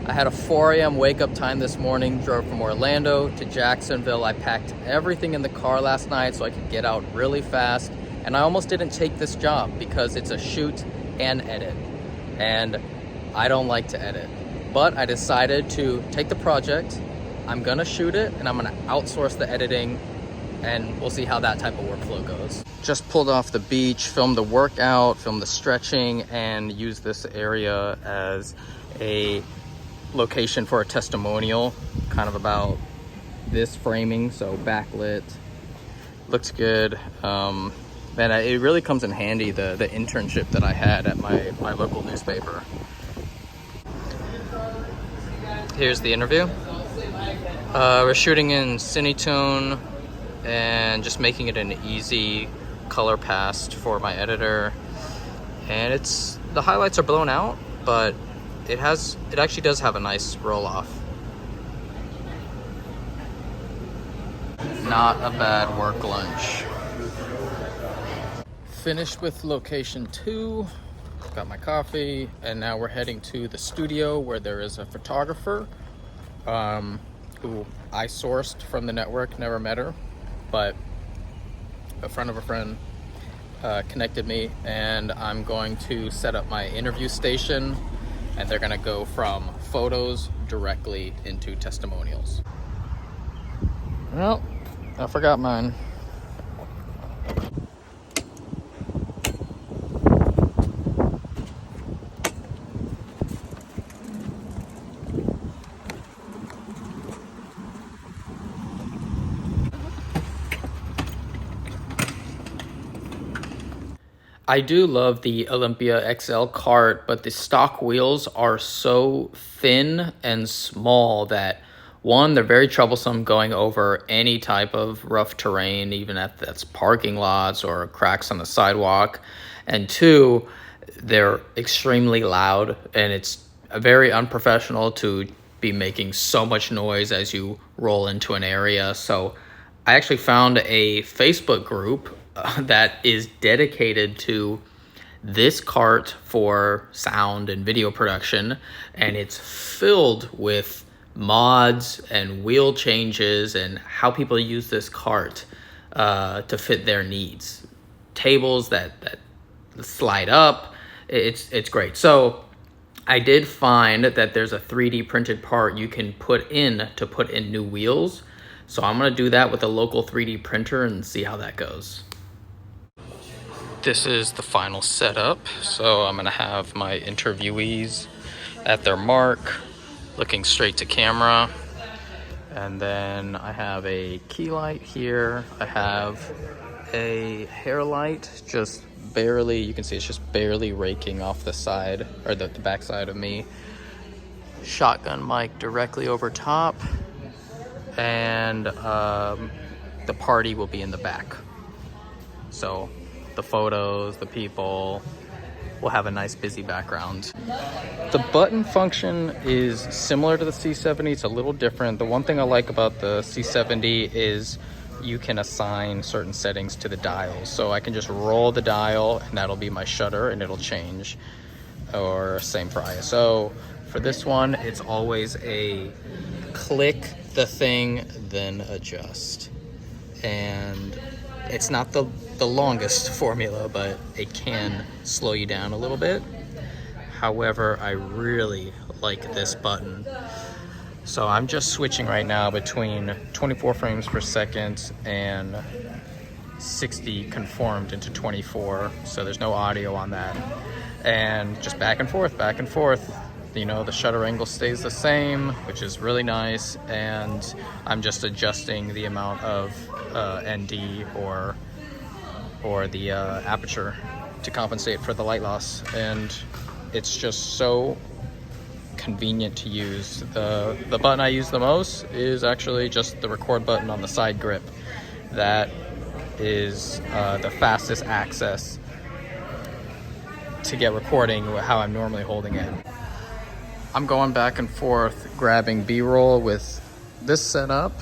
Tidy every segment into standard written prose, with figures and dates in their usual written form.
I had a 4 a.m. wake up time this morning, drove from Orlando to Jacksonville. I packed everything in the car last night so I could get out really fast. And I almost didn't take this job because it's a shoot and edit. And I don't like to edit. But I decided to take the project. I'm gonna shoot it and I'm gonna outsource the editing, and we'll see how that type of workflow goes. Just pulled off the beach, filmed the workout, filmed the stretching, and used this area as a location for a testimonial, kind of about this framing, so backlit. Looks good. And it really comes in handy, the internship that I had at my local newspaper. Here's the interview. We're shooting in Cinetone and just making it an easy color pass for my editor. And the highlights are blown out, but it actually does have a nice roll off. Not a bad work lunch. Finished with location 2, got my coffee, and now we're heading to the studio where there is a photographer who I sourced from the network, never met her, but a friend of a friend connected me, and I'm going to set up my interview station, and they're gonna go from photos directly into testimonials. Well, I forgot mine. I do love the Olympia XL cart, but the stock wheels are so thin and small that, one, they're very troublesome going over any type of rough terrain, even if that's parking lots or cracks on the sidewalk. And two, they're extremely loud, and it's very unprofessional to be making so much noise as you roll into an area. So I actually found a Facebook group that is dedicated to this cart for sound and video production, and it's filled with mods and wheel changes and how people use this cart to fit their needs. Tables that slide up, it's great. So I did find that there's a 3D printed part you can put in to put in new wheels. So I'm gonna do that with a local 3D printer and see how that goes. This is the final setup. So I'm gonna have my interviewees at their mark, looking straight to camera. And then I have a key light here. I have a hair light, just barely, you can see it's just barely raking off the side, or the back side of me. Shotgun mic directly over top. And the party will be in the back. So the photos, the people, will have a nice busy background. The button function is similar to the C70, it's a little different. The one thing I like about the C70 is you can assign certain settings to the dials. So I can just roll the dial and that'll be my shutter and it'll change. Or same for ISO. For this one, it's always a click the thing, then adjust. And it's not the longest formula, but it can slow you down a little bit. However, I really like this button. So I'm just switching right now between 24 frames per second and 60 conformed into 24. So there's no audio on that. And just back and forth, back and forth. You know, the shutter angle stays the same, which is really nice. And I'm just adjusting the amount of ND or the aperture to compensate for the light loss. And it's just so convenient to use. The button I use the most is actually just the record button on the side grip. That is the fastest access to get recording how I'm normally holding it. I'm going back and forth grabbing B-roll with this setup,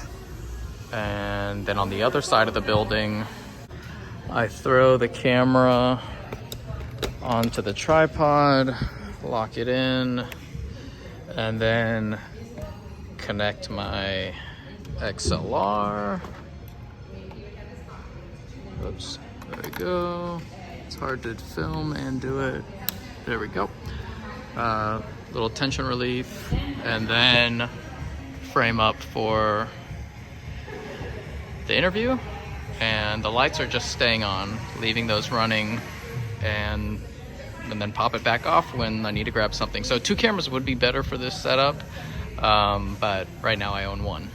and then on the other side of the building I throw the camera onto the tripod, lock it in, and then connect my XLR. Oops, there we go. It's hard to film and do it. There we go. Little tension relief, and then frame up for the interview. And the lights are just staying on, leaving those running, and then pop it back off when I need to grab something. So 2 cameras would be better for this setup, but right now I own 1.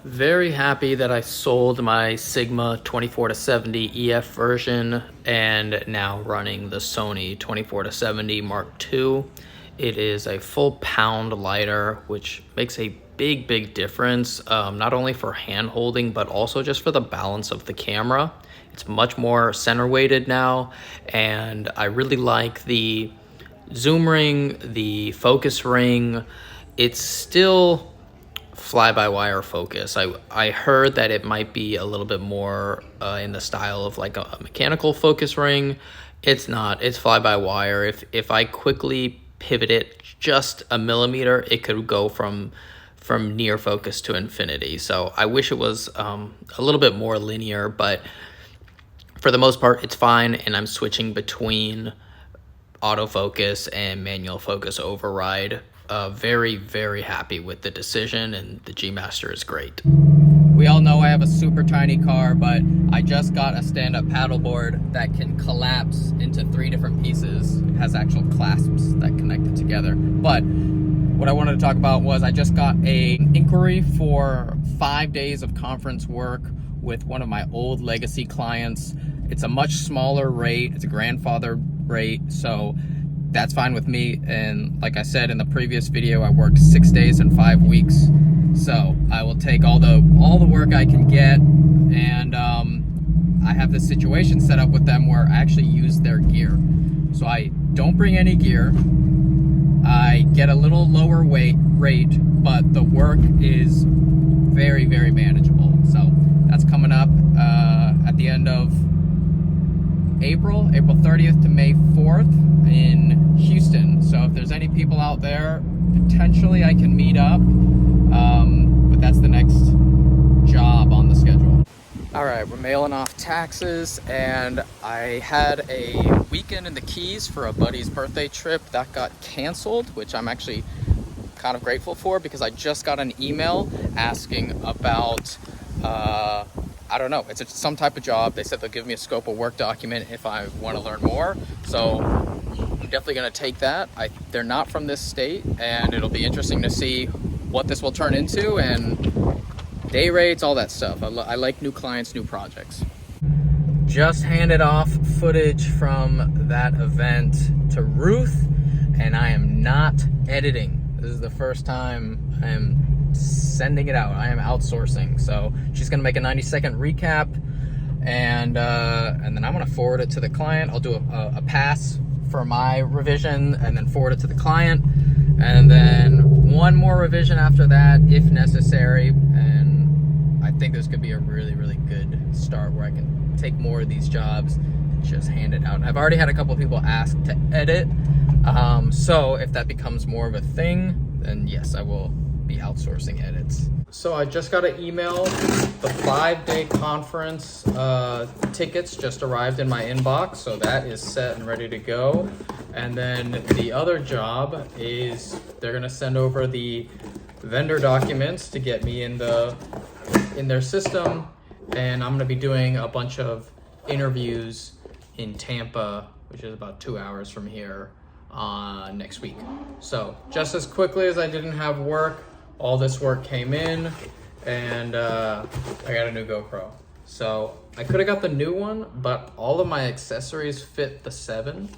Very happy that I sold my Sigma 24-70 EF version and now running the Sony 24-70 Mark II. It is a full pound lighter, which makes a big difference, not only for hand holding, but also just for the balance of the camera. It's much more center weighted now, and I really like the zoom ring, the focus ring. It's still fly-by-wire focus. I heard that it might be a little bit more in the style of like a mechanical focus ring. It's not. It's fly-by-wire. If I quickly pivot it just a millimeter, it could go from near focus to infinity. So I wish it was a little bit more linear, but for the most part, it's fine. And I'm switching between autofocus and manual focus override. Very happy with the decision, and the G Master is great. We all know I have a super tiny car, but I just got a stand-up paddleboard that can collapse into 3 different pieces. It has actual clasps that connect it together. But what I wanted to talk about was I just got an inquiry for 5 days of conference work with one of my old legacy clients. It's a much smaller rate. It's a grandfather rate, so that's fine with me. And like I said in the previous video, I worked 6 days and 5 weeks. So I will take all the work I can get, and I have this situation set up with them where I actually use their gear. So I don't bring any gear. I get a little lower rate, but the work is very manageable. So that's coming up at the end of April 30th to May 4th in Houston. So if there's any people out there, potentially I can meet up, but that's the next job on the schedule. All right, we're mailing off taxes, and I had a weekend in the Keys for a buddy's birthday trip that got canceled, which I'm actually kind of grateful for, because I just got an email asking about I don't know, it's some type of job. They said they'll give me a scope of work document if I want to learn more. So I'm definitely going to take that. They're not from this state, and it'll be interesting to see what this will turn into, and day rates, all that stuff. I like new clients, new projects. Just handed off footage from that event to Ruth, and I am not editing. This is the first time I am sending it out. I am outsourcing. So she's gonna make a 90-second recap, and then I'm gonna forward it to the client. I'll do a pass for my revision and then forward it to the client, and then one more revision after that if necessary. And I think this could be a really good start where I can take more of these jobs and just hand it out. I've already had a couple of people ask to edit, so if that becomes more of a thing, then yes, I will be outsourcing edits. So I just got an email. The 5-day conference tickets just arrived in my inbox, so that is set and ready to go. And then the other job is they're gonna send over the vendor documents to get me in their system, and I'm gonna be doing a bunch of interviews in Tampa, which is about 2 hours from here, next week. So just as quickly as I didn't have work, all this work came in, and I got a new GoPro. So I could have got the new one, but all of my accessories fit the 7,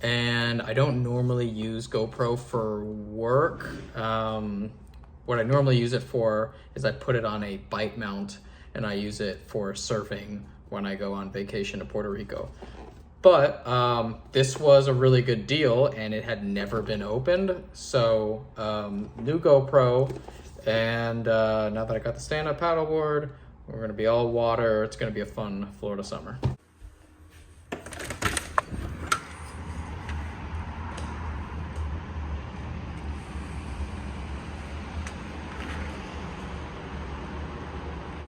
and I don't normally use GoPro for work. What I normally use it for is I put it on a bike mount, and I use it for surfing when I go on vacation to Puerto Rico. But this was a really good deal, and it had never been opened. So new GoPro, and now that I got the stand-up paddleboard, we're gonna be all water. It's gonna be a fun Florida summer.